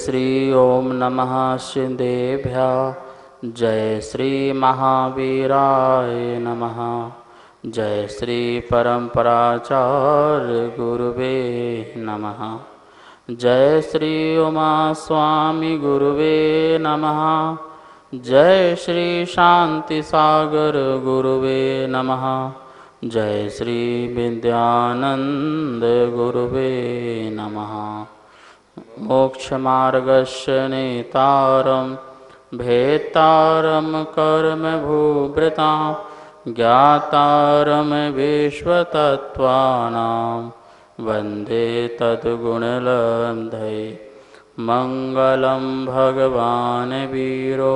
श्री ओम नमः सिद्धेभ्यः। जय श्री महावीराय नमः। जय श्री परम्पराचार्य गुरुवे नमः। जय श्री उमा स्वामी गुरुवे नमः। जय श्री शांति सागर गुरुवे नमः। जय श्री विद्यानंद गुरुवे नमः। मोक्षमार्गस्य नेतारं भेत्तारं कर्मभूभृतां ज्ञातारं विश्वतत्त्वानां वन्दे तद्गुणलब्धये। मङ्गलं भगवान् वीरो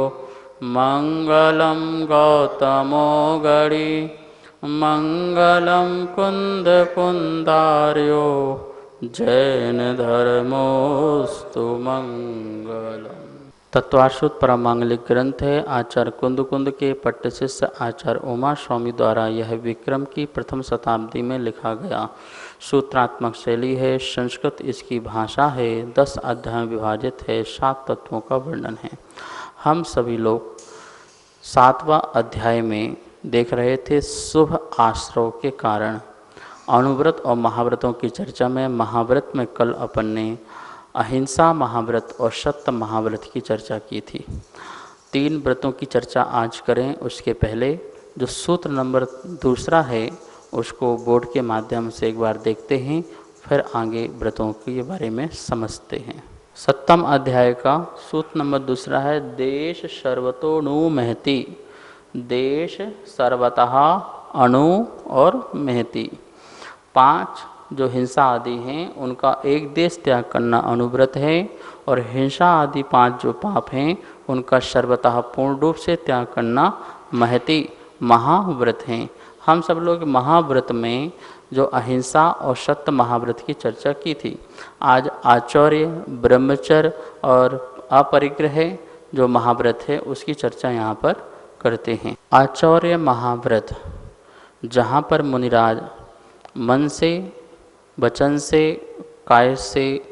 मङ्गलं गौतमो गणि मङ्गलं कुन्दकुन्दार्यो जैन धर्मोस्तु मंगलम। तत्वाश्रुत परमांगलिक ग्रंथ है। आचार्य कुंद के पट्ट शिष्य आचार्य उमा स्वामी द्वारा यह विक्रम की प्रथम शताब्दी में लिखा गया सूत्रात्मक शैली है। संस्कृत इसकी भाषा है। 10 अध्याय विभाजित है। 7 तत्वों का वर्णन है। हम सभी लोग 7वां अध्याय में देख रहे थे शुभ आश्रव के कारण अणुव्रत और महाव्रतों की चर्चा में। महाव्रत में कल अपन ने अहिंसा महाव्रत और सत्य महाव्रत की चर्चा की थी। 3 व्रतों की चर्चा आज करें। उसके पहले जो सूत्र नंबर 2 है उसको बोर्ड के माध्यम से एक बार देखते हैं, फिर आगे व्रतों के बारे में समझते हैं। 7वें अध्याय का सूत्र नंबर 2 है देश सर्वतोऽणु महति। देश सर्वतः अणु और महति। 5 जो हिंसा आदि हैं उनका एक देश त्याग करना अनुव्रत है, और हिंसा आदि 5 जो पाप हैं उनका सर्वतः पूर्ण रूप से त्याग करना महति महाव्रत हैं। हम सब लोग महाव्रत में जो अहिंसा और सत्य महाव्रत की चर्चा की थी। आज आचौर्य ब्रह्मचर्य और अपरिग्रह जो महाव्रत है उसकी चर्चा यहाँ पर करते हैं। आचौर्य महाव्रत जहाँ पर मुनिराज मन से वचन से काय से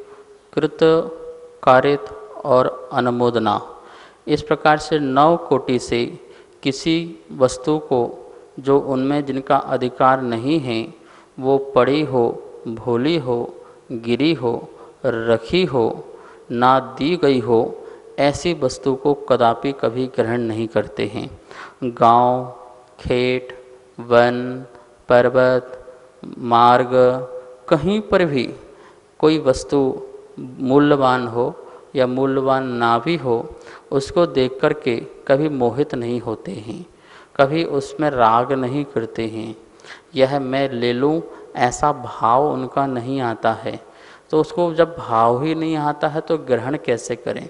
कृत कारित और अनुमोदना इस प्रकार से 9 कोटि से किसी वस्तु को जो उनमें जिनका अधिकार नहीं है वो पड़ी हो, भोली हो, गिरी हो, रखी हो, ना दी गई हो, ऐसी वस्तु को कदापि कभी ग्रहण नहीं करते हैं। गांव, खेत, वन, पर्वत, मार्ग, कहीं पर भी कोई वस्तु मूल्यवान हो या मूल्यवान ना भी हो उसको देख कर के कभी मोहित नहीं होते हैं, कभी उसमें राग नहीं करते हैं। यह मैं ले लूँ ऐसा भाव उनका नहीं आता है। तो उसको जब भाव ही नहीं आता है तो ग्रहण कैसे करें,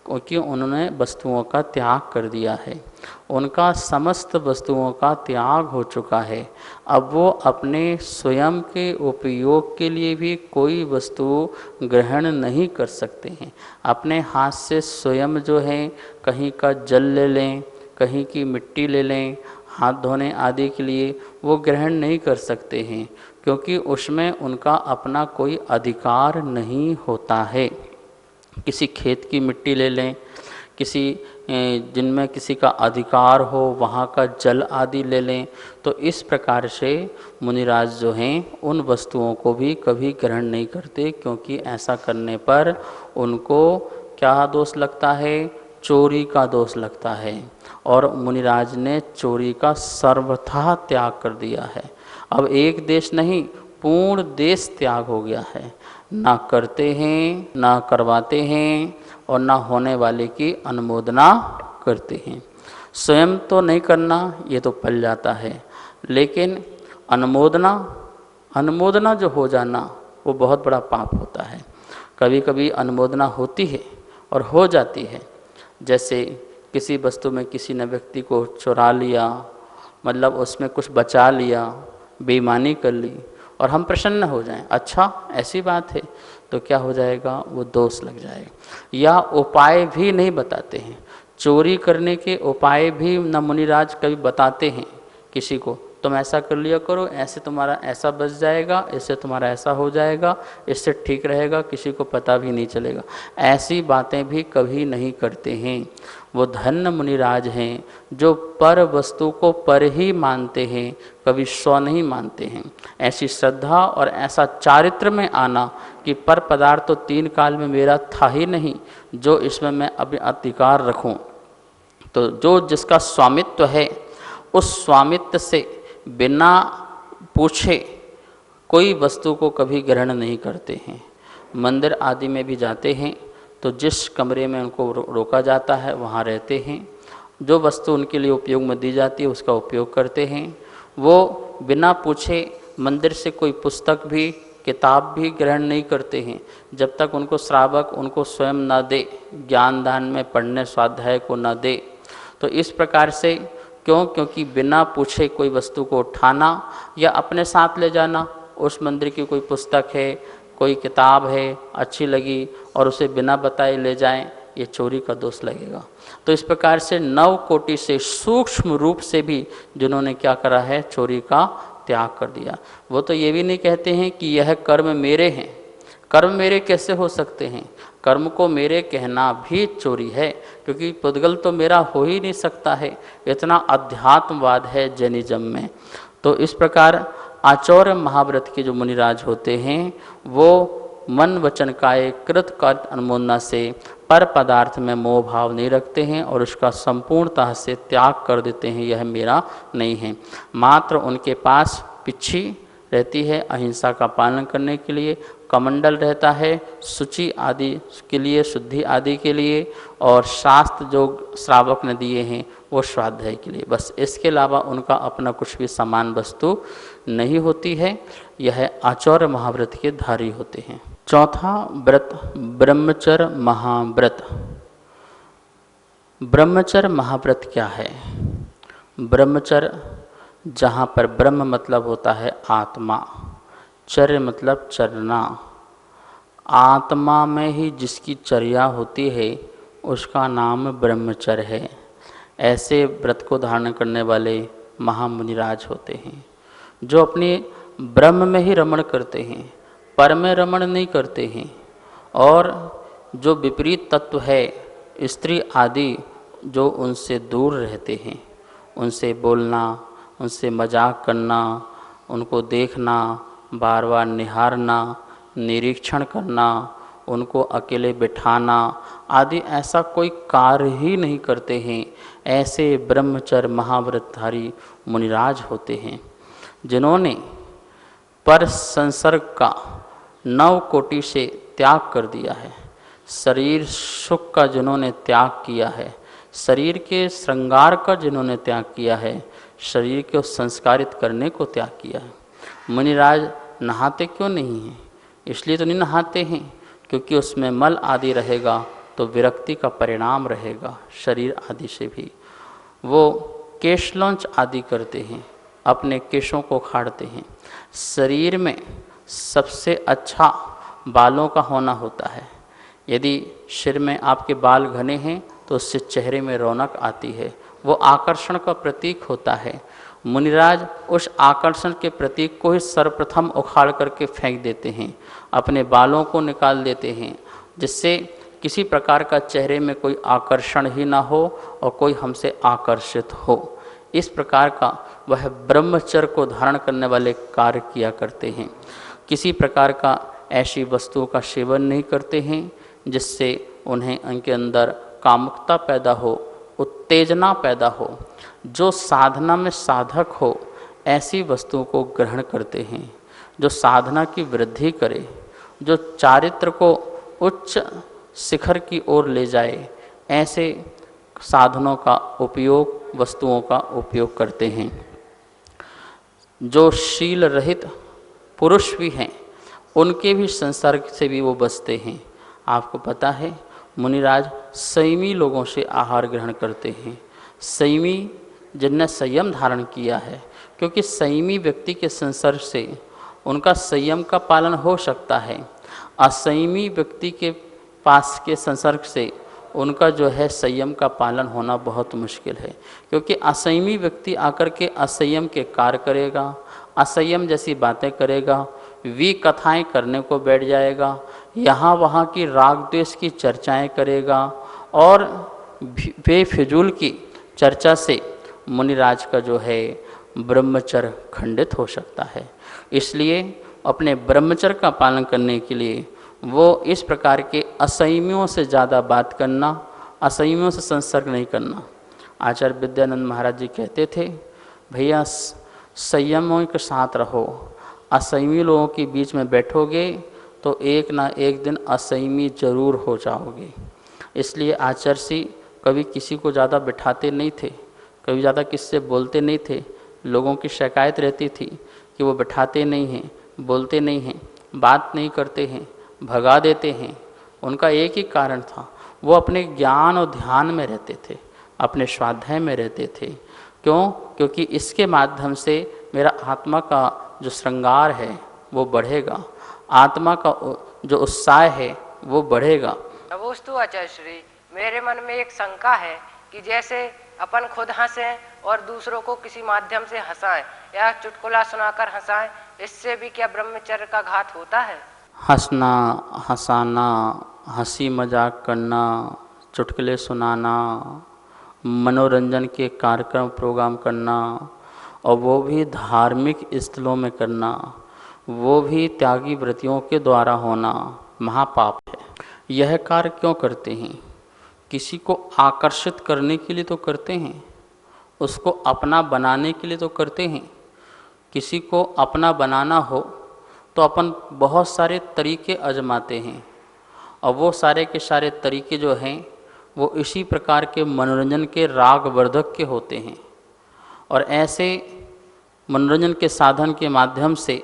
क्योंकि उन्होंने वस्तुओं का त्याग कर दिया है। उनका समस्त वस्तुओं का त्याग हो चुका है। अब वो अपने स्वयं के उपयोग के लिए भी कोई वस्तु ग्रहण नहीं कर सकते हैं। अपने हाथ से स्वयं जो है कहीं का जल ले लें, कहीं की मिट्टी ले लें, हाथ धोने आदि के लिए वो ग्रहण नहीं कर सकते हैं, क्योंकि उसमें उनका अपना कोई अधिकार नहीं होता है। किसी खेत की मिट्टी ले लें, किसी जिनमें किसी का अधिकार हो वहाँ का जल आदि ले लें, तो इस प्रकार से मुनिराज जो हैं उन वस्तुओं को भी कभी ग्रहण नहीं करते, क्योंकि ऐसा करने पर उनको क्या दोष लगता है, चोरी का दोष लगता है। और मुनिराज ने चोरी का सर्वथा त्याग कर दिया है। अब एक देश नहीं, पूर्ण देश त्याग हो गया है। ना करते हैं, ना करवाते हैं, और ना होने वाले की अनुमोदना करते हैं। स्वयं तो नहीं करना, ये तो पल जाता है, लेकिन अनुमोदना जो हो जाना वो बहुत बड़ा पाप होता है। कभी कभी अनुमोदना होती है और हो जाती है। जैसे किसी वस्तु में किसी ने व्यक्ति को चुरा लिया, मतलब उसमें कुछ बचा लिया, बेईमानी कर ली, और हम प्रसन्न हो जाएं, अच्छा ऐसी बात है, तो क्या हो जाएगा, वो दोष लग जाएगा। या उपाय भी नहीं बताते हैं। चोरी करने के उपाय भी न मुनिराज कभी बताते हैं किसी को, तुम ऐसा कर लिया करो, ऐसे तुम्हारा ऐसा बच जाएगा, इससे तुम्हारा ऐसा हो जाएगा, इससे ठीक रहेगा, किसी को पता भी नहीं चलेगा। ऐसी बातें भी कभी नहीं करते हैं। वो धन्य मुनिराज हैं जो पर वस्तु को पर ही मानते हैं, कभी स्व नहीं मानते हैं। ऐसी श्रद्धा और ऐसा चारित्र में आना कि पर पदार्थ तो 3 काल में मेरा था ही नहीं, जो इसमें मैं अभी अधिकार रखूं। तो जो जिसका स्वामित्व है, उस स्वामित्व से बिना पूछे कोई वस्तु को कभी ग्रहण नहीं करते हैं। मंदिर आदि में भी जाते हैं तो जिस कमरे में उनको रोका जाता है वहाँ रहते हैं, जो वस्तु उनके लिए उपयोग में दी जाती है उसका उपयोग करते हैं। वो बिना पूछे मंदिर से कोई पुस्तक भी, किताब भी ग्रहण नहीं करते हैं जब तक उनको श्रावक उनको स्वयं न दे, ज्ञान दान में पढ़ने स्वाध्याय को न दे। तो इस प्रकार से क्यों? क्योंकि बिना पूछे कोई वस्तु को उठाना या अपने साथ ले जाना, उस मंदिर की कोई पुस्तक है, कोई किताब है, अच्छी लगी और उसे बिना बताए ले जाएं, ये चोरी का दोष लगेगा। तो इस प्रकार से 9 कोटि से सूक्ष्म रूप से भी जिन्होंने क्या करा है, चोरी का त्याग कर दिया। वो तो ये भी नहीं कहते हैं कि यह कर्म मेरे हैं। कर्म मेरे कैसे हो सकते हैं? कर्म को मेरे कहना भी चोरी है, क्योंकि पुद्गल तो मेरा हो ही नहीं सकता है। इतना अध्यात्मवाद है जैनिज्म में। तो इस प्रकार आचौर्य महाव्रत के जो मुनिराज होते हैं वो मन वचन काये कृत कर्त अनुमोदना से पर पदार्थ में मोह भाव नहीं रखते हैं और उसका संपूर्णतः से त्याग कर देते हैं, यह मेरा नहीं है। मात्र उनके पास पिच्छी रहती है अहिंसा का पालन करने के लिए, कमंडल रहता है शुचि आदि के लिए, शुद्धि आदि के लिए, और शास्त्र जो श्रावक ने दिए हैं वो स्वाध्याय के लिए। बस इसके अलावा उनका अपना कुछ भी समान वस्तु नहीं होती है। यह आचौर्य महाव्रत के धारी होते हैं। चौथा व्रत ब्रह्मचर्य महाव्रत। ब्रह्मचर्य महाव्रत क्या है? ब्रह्मचर्य जहाँ पर ब्रह्म मतलब होता है आत्मा, चर्य मतलब चरना, आत्मा में ही जिसकी चर्या होती है उसका नाम ब्रह्मचर्य है। ऐसे व्रत को धारण करने वाले महामुनिराज होते हैं जो अपने ब्रह्म में ही रमण करते हैं, पर में रमण नहीं करते हैं। और जो विपरीत तत्व है स्त्री आदि जो उनसे दूर रहते हैं, उनसे बोलना, उनसे मजाक करना, उनको देखना, बार बार निहारना, निरीक्षण करना, उनको अकेले बिठाना आदि ऐसा कोई कार्य ही नहीं करते हैं। ऐसे ब्रह्मचर्य महाव्रतधारी मुनिराज होते हैं जिन्होंने पर संसर्ग का 9 कोटि से त्याग कर दिया है। शरीर सुख का जिन्होंने त्याग किया है, शरीर के श्रृंगार का जिन्होंने त्याग किया है, शरीर को संस्कारित करने को त्याग किया है। मुनिराज नहाते क्यों नहीं हैं? इसलिए तो नहीं नहाते हैं क्योंकि उसमें मल आदि रहेगा तो विरक्ति का परिणाम रहेगा शरीर आदि से भी। वो केशलौंच आदि करते हैं, अपने केशों को खाड़ते हैं। शरीर में सबसे अच्छा बालों का होना होता है। यदि सिर में आपके बाल घने हैं तो उससे चेहरे में रौनक आती है, वो आकर्षण का प्रतीक होता है। मुनिराज उस आकर्षण के प्रतीक को ही सर्वप्रथम उखाड़ करके फेंक देते हैं, अपने बालों को निकाल देते हैं, जिससे किसी प्रकार का चेहरे में कोई आकर्षण ही ना हो और कोई हमसे आकर्षित हो। इस प्रकार का वह ब्रह्मचर्य को धारण करने वाले कार्य किया करते हैं। किसी प्रकार का ऐसी वस्तुओं का सेवन नहीं करते हैं जिससे उन्हें उनके अंदर कामुकता पैदा हो, उत्तेजना पैदा हो। जो साधना में साधक हो ऐसी वस्तुओं को ग्रहण करते हैं, जो साधना की वृद्धि करे, जो चारित्र को उच्च शिखर की ओर ले जाए, ऐसे साधनों का उपयोग, वस्तुओं का उपयोग करते हैं। जो शील रहित पुरुष भी हैं उनके भी संसर्ग से भी वो बचते हैं। आपको पता है मुनिराज संयमी लोगों से आहार ग्रहण करते हैं। संयमी जिनने संयम धारण किया है, क्योंकि संयमी व्यक्ति के संसर्ग से उनका संयम का पालन हो सकता है। असंयमी व्यक्ति के पास के संसर्ग से उनका जो है संयम का पालन होना बहुत मुश्किल है, क्योंकि असंयमी व्यक्ति आकर के असंयम के कार्य करेगा, असंयम जैसी बातें करेगा, वी कथाएं करने को बैठ जाएगा, यहाँ वहाँ की राग द्वेष की चर्चाएं करेगा और बेफिजूल की चर्चा से मुनिराज का जो है ब्रह्मचर्य खंडित हो सकता है। इसलिए अपने ब्रह्मचर्य का पालन करने के लिए वो इस प्रकार के असंयमियों से ज़्यादा बात करना, असंयमियों से संसर्ग नहीं करना। आचार्य विद्यानंद महाराज जी कहते थे, भैया संयमों के साथ रहो, असंयमी लोगों के बीच में बैठोगे तो एक ना एक दिन असंयमी जरूर हो जाओगे। इसलिए आचार्य जी कभी किसी को ज़्यादा बिठाते नहीं थे, कभी ज़्यादा किससे बोलते नहीं थे। लोगों की शिकायत रहती थी कि वो बिठाते नहीं हैं, बोलते नहीं हैं, बात नहीं करते हैं, भगा देते हैं। उनका एक ही कारण था, वो अपने ज्ञान और ध्यान में रहते थे, अपने स्वाध्याय में रहते थे। क्यों? क्योंकि इसके माध्यम से मेरा आत्मा का जो श्रृंगार है वो बढ़ेगा, आत्मा का जो उत्साह है वो बढ़ेगा। नमोस्तु आचार्य श्री, मेरे मन में एक शंका है कि जैसे अपन खुद हंसें और दूसरों को किसी माध्यम से हंसाएं या चुटकुला सुनाकर हंसाएं, इससे भी क्या ब्रह्मचर्य का घात होता है? हंसना, हंसाना, हंसी मजाक करना, चुटकुले सुनाना, मनोरंजन के कार्यक्रम प्रोग्राम करना और वो भी धार्मिक स्थलों में करना, वो भी त्यागी व्रतियों के द्वारा होना महापाप है। यह कार्य क्यों करते हैं? किसी को आकर्षित करने के लिए तो करते हैं, उसको अपना बनाने के लिए तो करते हैं। किसी को अपना बनाना हो तो अपन बहुत सारे तरीके आजमाते हैं और वो सारे के सारे तरीके जो हैं वो इसी प्रकार के मनोरंजन के राग वर्धक के होते हैं। और ऐसे मनोरंजन के साधन के माध्यम से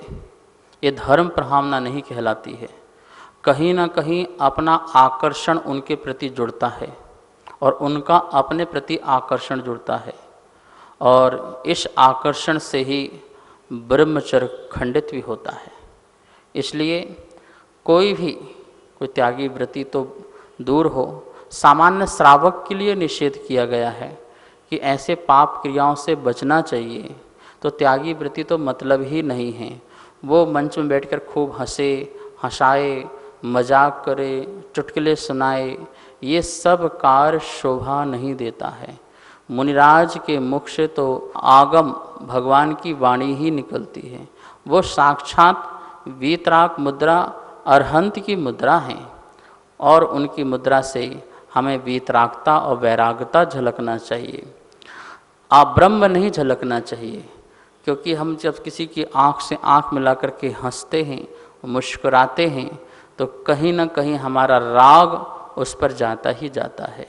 ये धर्म प्रभावना नहीं कहलाती है। कहीं ना कहीं अपना आकर्षण उनके प्रति जुड़ता है और उनका अपने प्रति आकर्षण जुड़ता है और इस आकर्षण से ही ब्रह्मचर्य खंडित भी होता है। इसलिए कोई त्यागी व्रति तो दूर हो, सामान्य श्रावक के लिए निषेध किया गया है कि ऐसे पाप क्रियाओं से बचना चाहिए। तो त्यागी व्रति तो मतलब ही नहीं है वो मंच में बैठकर खूब हंसे, हंसाए, मजाक करे, चुटकुले सुनाए, ये सब कार्य शोभा नहीं देता है। मुनिराज के मुख से तो आगम भगवान की वाणी ही निकलती है, वो साक्षात वीतराग मुद्रा अरहंत की मुद्रा हैं और उनकी मुद्रा से हमें वीतरागता और वैरागता झलकना चाहिए, अब्रह्म नहीं झलकना चाहिए। क्योंकि हम जब किसी की आँख से आँख मिला कर के हंसते हैं, मुस्कुराते हैं, तो कहीं ना कहीं हमारा राग उस पर जाता ही जाता है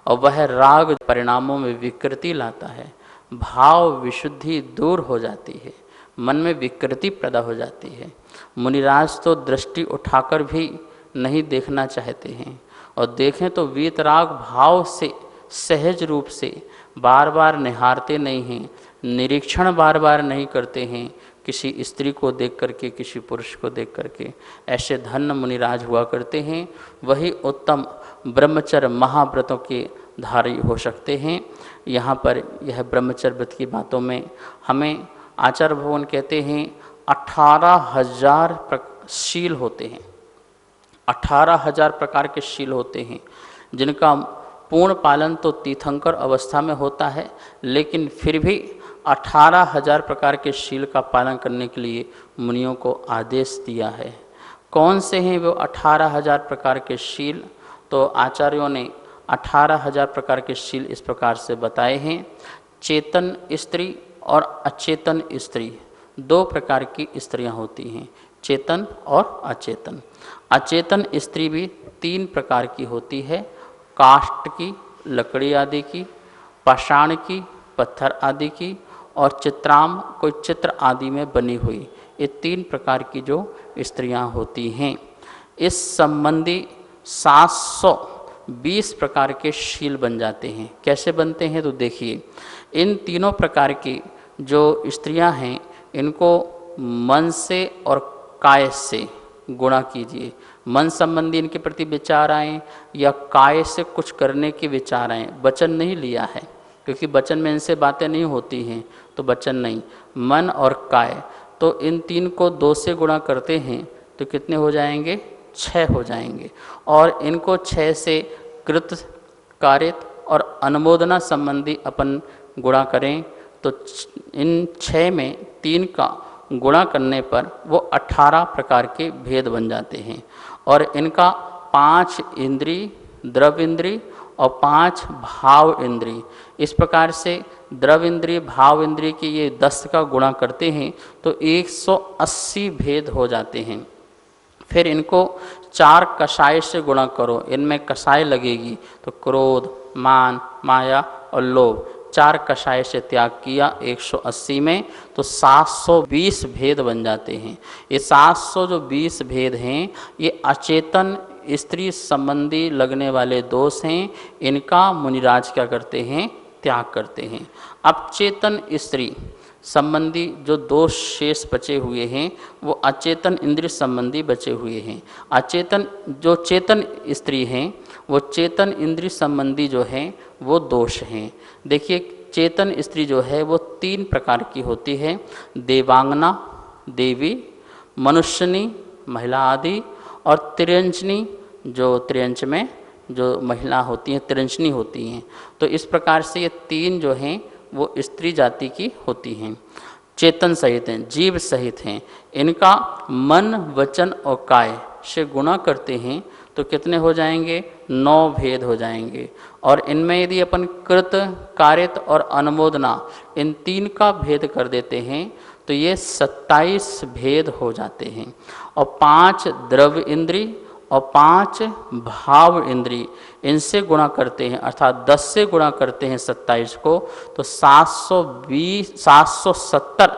और वह राग परिणामों में विकृति लाता है, भाव विशुद्धि दूर हो जाती है, मन में विकृति पैदा हो जाती है। मुनिराज तो दृष्टि उठाकर भी नहीं देखना चाहते हैं और देखें तो वीतराग भाव से सहज रूप से बार बार निहारते नहीं हैं, निरीक्षण बार बार नहीं करते हैं किसी स्त्री को देख करके, किसी पुरुष को देख करके। ऐसे धन्य मुनिराज हुआ करते हैं, वही उत्तम ब्रह्मचर्य महाव्रतों के धारी हो सकते हैं। यहाँ पर यह ब्रह्मचर्य व्रत की बातों में हमें आचार्य भगवान कहते हैं 18,000 शील होते हैं, 18,000 प्रकार के शील होते हैं जिनका पूर्ण पालन तो तीर्थंकर अवस्था में होता है, लेकिन फिर भी 18,000 प्रकार के शील का पालन करने के लिए मुनियों को आदेश दिया है। कौन से हैं वो 18,000 प्रकार के शील? तो आचार्यों ने 18,000 प्रकार के शील इस प्रकार से बताए हैं। चेतन स्त्री और अचेतन स्त्री, दो प्रकार की स्त्रियां होती हैं, चेतन और अचेतन। अचेतन स्त्री भी 3 प्रकार की होती है, काष्ठ की, लकड़ी आदि की, पाषाण की, पत्थर आदि की, और चित्राम, कोई चित्र आदि में बनी हुई। ये 3 प्रकार की जो स्त्रियां होती हैं। इस संबंधी 720 प्रकार के शील बन जाते हैं। कैसे बनते हैं? तो देखिए, इन तीनों प्रकार की जो स्त्रियां हैं इनको मन से और काय से गुणा कीजिए। मन संबंधी इनके प्रति विचार आए या काय से कुछ करने के विचार आए, वचन नहीं लिया है क्योंकि वचन में इनसे बातें नहीं होती हैं, तो वचन नहीं, मन और काय, तो इन तीन को 2 से गुणा करते हैं तो कितने हो जाएंगे? 6 हो जाएंगे। और इनको 6 से कृत, कारित और अनुमोदना संबंधी अपन गुणा करें तो इन 6 में 3 का गुणा करने पर वो 18 प्रकार के भेद बन जाते हैं। और इनका 5 इंद्री, द्रव इंद्री और 5 भाव इंद्री, इस प्रकार से द्रव इंद्री, भाव इंद्री के ये 10 का गुणा करते हैं तो 180 भेद हो जाते हैं। फिर इनको 4 कषाय से गुणा करो, इनमें कषाय लगेगी तो क्रोध, मान, माया और लोभ, 4 कषाय से त्याग किया 180 में तो 720 भेद बन जाते हैं। ये 720 भेद हैं, ये अचेतन स्त्री संबंधी लगने वाले दोष हैं, इनका मुनिराज क्या करते हैं? त्याग करते हैं। अब चेतन स्त्री संबंधी जो दोष शेष बचे हुए हैं वो अचेतन इंद्रिय संबंधी बचे हुए हैं। अचेतन जो चेतन स्त्री हैं वो चेतन इंद्रिय संबंधी जो हैं वो दोष हैं। देखिए चेतन स्त्री जो है वो 3 प्रकार की होती है, देवांगना देवी, मनुष्यनी महिला आदि, और त्रियंचनी जो त्रियंच में जो महिला होती हैं त्रियंचनी होती हैं। तो इस प्रकार से ये 3 जो हैं वो स्त्री जाति की होती हैं, चेतन सहित हैं, जीव सहित हैं। इनका मन, वचन और काय से गुणा करते हैं तो कितने हो जाएंगे? 9 भेद हो जाएंगे। और इनमें यदि अपन कृत, कारित और अनुमोदना इन 3 का भेद कर देते हैं तो ये 27 भेद हो जाते हैं। और 5 द्रव इंद्री और 5 भाव इंद्री, इनसे गुणा करते हैं अर्थात 10 से गुणा करते हैं 27 को तो 770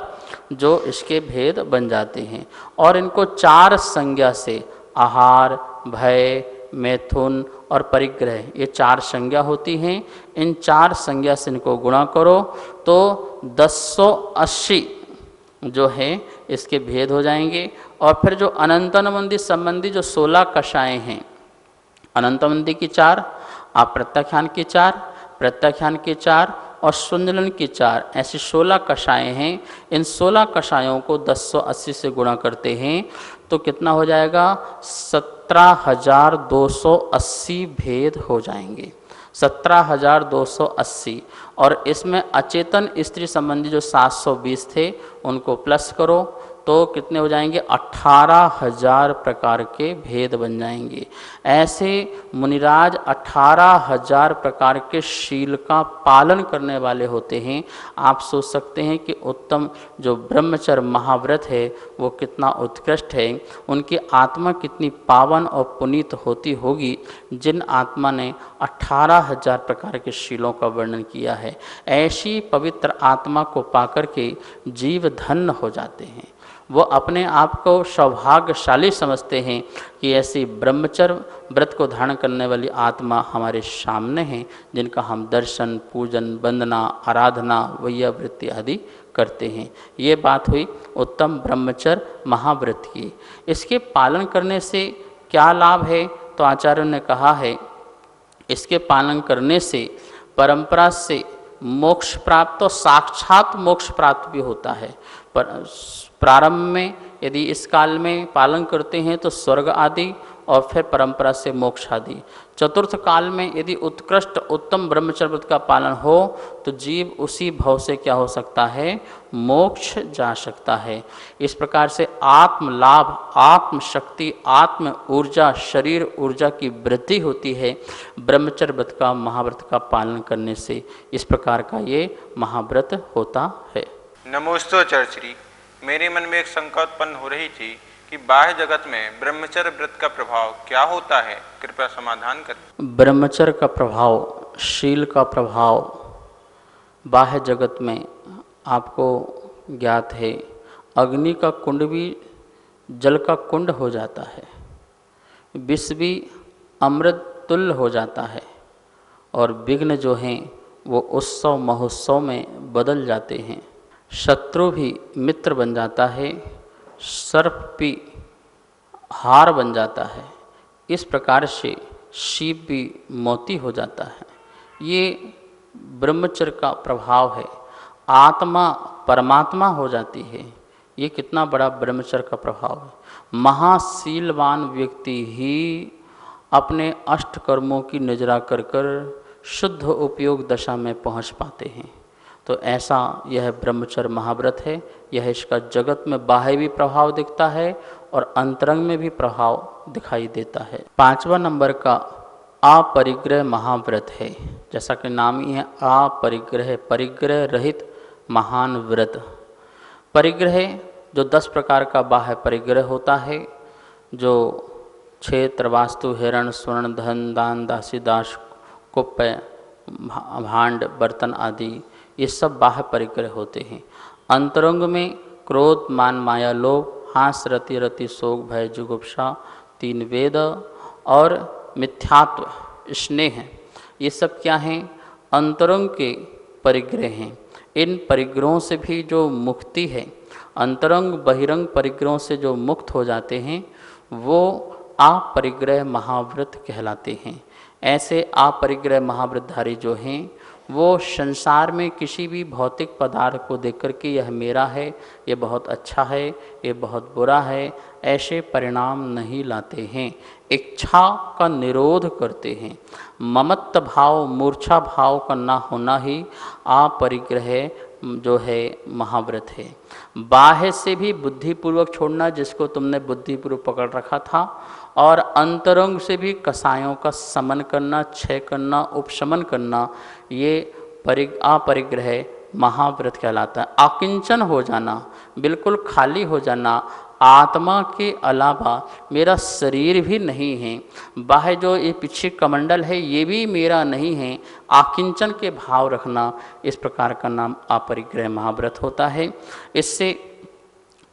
जो इसके भेद बन जाते हैं। और इनको 4 संज्ञा से आहार, भय, मैथुन और परिग्रह, ये 4 संज्ञा होती हैं। इन 4 संज्ञा से इनको गुणा करो तो 1080 जो है इसके भेद हो जाएंगे। और फिर जो अनंतनमंदी संबंधी जो 16 कषाएँ हैं, अनंतमंदी की 4, अप्रत्याख्यान की 4, प्रत्याख्यान की 4 और सुंदलन की 4, ऐसी 16 कषाएँ हैं। इन 16 कषायों को 1080 से गुणा करते हैं तो कितना हो जाएगा? 17,280 भेद हो जाएंगे, 17,280। और इसमें अचेतन स्त्री संबंधी जो 720 थे उनको प्लस करो तो कितने हो जाएंगे? 18,000 प्रकार के भेद बन जाएंगे। ऐसे मुनिराज 18,000 प्रकार के शील का पालन करने वाले होते हैं। आप सोच सकते हैं कि उत्तम जो ब्रह्मचर्य महाव्रत है वो कितना उत्कृष्ट है, उनकी आत्मा कितनी पावन और पुनीत होती होगी जिन आत्मा ने 18,000 प्रकार के शीलों का वर्णन किया है। ऐसी पवित्र आत्मा को पाकर के जीव धन्य हो जाते हैं। वो अपने आप को सौभाग्यशाली समझते हैं कि ऐसी ब्रह्मचर्य व्रत को धारण करने वाली आत्मा हमारे सामने हैं जिनका हम दर्शन, पूजन, वंदना, आराधना, वैयावृत्ति आदि करते हैं। ये बात हुई उत्तम ब्रह्मचर्य महाव्रत की। इसके पालन करने से क्या लाभ है? तो आचार्यों ने कहा है इसके पालन करने से परंपरा से मोक्ष प्राप्त, तो साक्षात मोक्ष प्राप्त भी होता है। पर प्रारंभ में यदि इस काल में पालन करते हैं तो स्वर्ग आदि और फिर परंपरा से मोक्ष आदि। चतुर्थ काल में यदि उत्कृष्ट उत्तम ब्रह्मचर्य व्रत का पालन हो तो जीव उसी भव से क्या हो सकता है? मोक्ष जा सकता है। इस प्रकार से आत्म लाभ, आत्म शक्ति, आत्म ऊर्जा, शरीर ऊर्जा की वृद्धि होती है ब्रह्मचर्य व्रत का, महाव्रत का पालन करने से। इस प्रकार का ये महाव्रत होता है। नमोस्तुते श्री, मेरे मन में एक शंका उत्पन्न हो रही थी कि बाह्य जगत में ब्रह्मचर्य व्रत का प्रभाव क्या होता है, कृपया समाधान करें। ब्रह्मचर्य का प्रभाव, शील का प्रभाव बाह्य जगत में आपको ज्ञात है। अग्नि का कुंड भी जल का कुंड हो जाता है, विष भी अमृत तुल्य हो जाता है और विघ्न जो हैं वो उत्सव महोत्सव में बदल जाते हैं। शत्रु भी मित्र बन जाता है, सर्प भी हार बन जाता है। इस प्रकार से सीप भी मोती हो जाता है। ये ब्रह्मचर्य का प्रभाव है। आत्मा परमात्मा हो जाती है। ये कितना बड़ा ब्रह्मचर्य का प्रभाव है। महाशीलवान व्यक्ति ही अपने अष्ट कर्मों की निजरा कर कर शुद्ध उपयोग दशा में पहुंच पाते हैं। तो ऐसा यह ब्रह्मचर्य महाव्रत है। यह इसका जगत में बाह्य भी प्रभाव दिखता है और अंतरंग में भी प्रभाव दिखाई देता है। 5वां नंबर का अपरिग्रह महाव्रत है। जैसा कि नाम ही है अपरिग्रह, परिग्रह रहित महान व्रत। परिग्रह जो 10 प्रकार का बाह्य परिग्रह होता है, जो क्षेत्र, वास्तु, हिरण, स्वर्ण, धन, दान, दासी, दास, कुप्य, भांड, बर्तन आदि, ये सब बाह्य परिग्रह होते हैं। अंतरंग में क्रोध, मान, माया, लोभ, हास, रति, रति, शोक, भय, जुगुप्सा, 3 वेद और मिथ्यात्व, स्नेह, ये सब क्या हैं? अंतरंग के परिग्रह हैं। इन परिग्रहों से भी जो मुक्ति है, अंतरंग बहिरंग परिग्रहों से जो मुक्त हो जाते हैं, वो अपरिग्रह महाव्रत कहलाते हैं। ऐसे अपरिग्रह महाव्रतधारी जो हैं, वो संसार में किसी भी भौतिक पदार्थ को देख कर के यह मेरा है, ये बहुत अच्छा है, ये बहुत बुरा है, ऐसे परिणाम नहीं लाते हैं। इच्छा का निरोध करते हैं। ममत्व भाव, मूर्छा भाव का ना होना ही अपरिग्रह जो है महाव्रत है। बाह्य से भी बुद्धिपूर्वक छोड़ना, जिसको तुमने बुद्धिपूर्वक पकड़ रखा था, और अंतरंग से भी कसायों का समन करना, क्षय करना, उपशमन करना, ये अपरिग्रह महाव्रत कहलाता है। अकिंचन हो जाना, बिल्कुल खाली हो जाना, आत्मा के अलावा मेरा शरीर भी नहीं है, बाह्य जो ये पीछे कमंडल है ये भी मेरा नहीं है, आकिंचन के भाव रखना, इस प्रकार का नाम अपरिग्रह महाव्रत होता है। इससे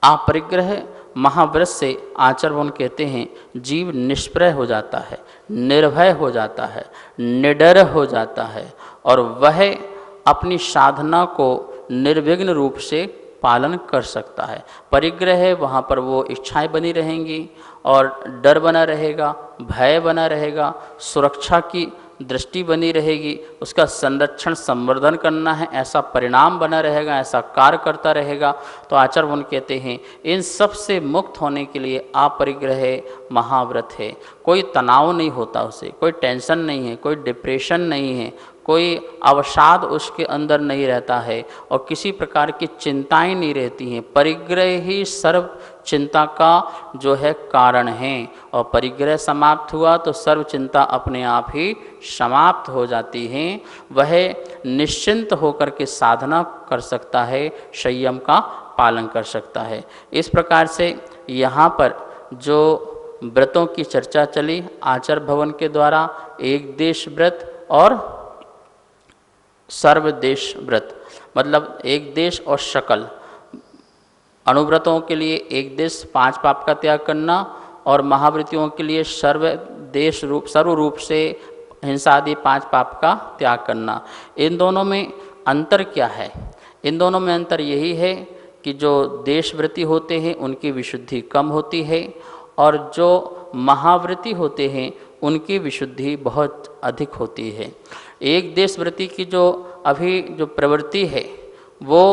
अपरिग्रह महाव्रत से आचरण कहते हैं, जीव निष्प्रय हो जाता है, निर्भय हो जाता है, निडर हो जाता है, और वह अपनी साधना को निर्विघ्न रूप से पालन कर सकता है। परिग्रह है, वहाँ पर वो इच्छाएं बनी रहेंगी और डर बना रहेगा, भय बना रहेगा, सुरक्षा की दृष्टि बनी रहेगी, उसका संरक्षण संवर्धन करना है, ऐसा परिणाम बना रहेगा, ऐसा कार्य करता रहेगा। तो आचरण कहते हैं इन सब से मुक्त होने के लिए अपरिग्रह महाव्रत है। कोई तनाव नहीं होता उसे, कोई टेंशन नहीं है, कोई डिप्रेशन नहीं है, कोई अवसाद उसके अंदर नहीं रहता है और किसी प्रकार की चिंताएं नहीं रहती हैं। परिग्रह ही सर्व चिंता का जो है कारण है, और परिग्रह समाप्त हुआ तो सर्व चिंता अपने आप ही समाप्त हो जाती है। वह निश्चिंत होकर के साधना कर सकता है, संयम का पालन कर सकता है। इस प्रकार से यहाँ पर जो व्रतों की चर्चा चली आचार्य भवन के द्वारा, एक देश व्रत और सर्वदेश व्रत, मतलब एक देश और सकल अनुव्रतों के लिए एक देश 5 पाप का त्याग करना, और महाव्रतियों के लिए सर्व रूप से हिंसा आदि 5 पाप का त्याग करना। इन दोनों में अंतर क्या है? इन दोनों में अंतर यही है कि जो देशव्रती होते हैं उनकी विशुद्धि कम होती है, और जो महाव्रती होते हैं उनकी विशुद्धि बहुत अधिक होती है। एक देशव्रती की जो अभी जो प्रवृत्ति है वो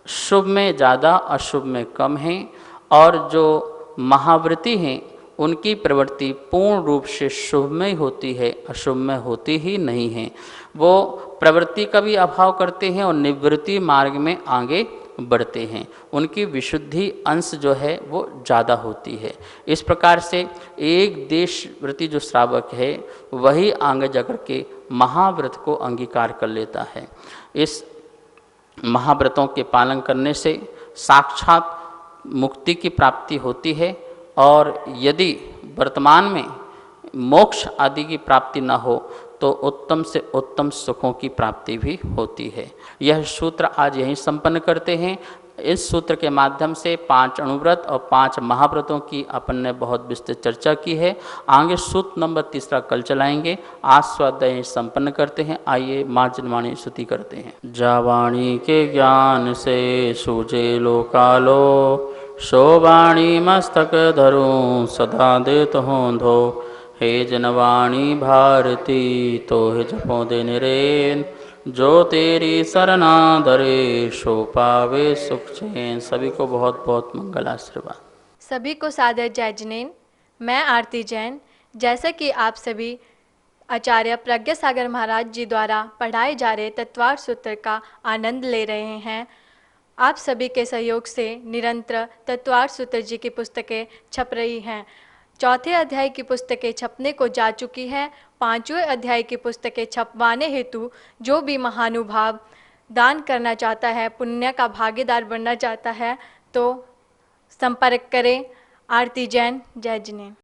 शुभ में ज़्यादा, अशुभ में कम है, और जो महाव्रती हैं उनकी प्रवृत्ति पूर्ण रूप से शुभ में होती है, अशुभ में होती ही नहीं है। वो प्रवृत्ति का भी अभाव करते हैं और निवृत्ति मार्ग में आगे बढ़ते हैं, उनकी विशुद्धि अंश जो है वो ज़्यादा होती है। इस प्रकार से एक देशव्रती जो श्रावक है वही आगे जाकर के महाव्रत को अंगीकार कर लेता है। इस महाव्रतों के पालन करने से साक्षात मुक्ति की प्राप्ति होती है, और यदि वर्तमान में मोक्ष आदि की प्राप्ति न हो तो उत्तम से उत्तम सुखों की प्राप्ति भी होती है। यह सूत्र आज यहीं संपन्न करते हैं। इस सूत्र के माध्यम से 5 अणुव्रत और 5 महाव्रतों की अपन ने बहुत विस्तृत चर्चा की है। आगे सूत्र नंबर 3 कल चलाएंगे। आज स्वाध्याय संपन्न करते हैं। आइए माँ जनवाणी स्तुति करते हैं। जावाणी के ज्ञान से सूझे लोकालो, शोवाणी मस्तक धरूं सदा देत हों धो। हे जनवाणी भारती तो हे जपो दे निरेन। जो तेरी सरना धरे सो पावे सुख चैन। सभी को बहुत बहुत मंगल आशीर्वाद। सभी को सादर जय जिनेन। मैं आरती जैन। जैसा कि आप सभी आचार्य प्रज्ञा सागर महाराज जी द्वारा पढ़ाए जा रहे तत्वार्थ सूत्र का आनंद ले रहे हैं, आप सभी के सहयोग से निरंतर तत्वार्थ सूत्र जी की पुस्तकें छप रही हैं। चौथे अध्याय की पुस्तकें छपने को जा चुकी हैं। 5वें अध्याय की पुस्तकें छपवाने हेतु जो भी महानुभाव दान करना चाहता है, पुण्य का भागीदार बनना चाहता है, तो संपर्क करें। आरती जैन, जय जिनेन।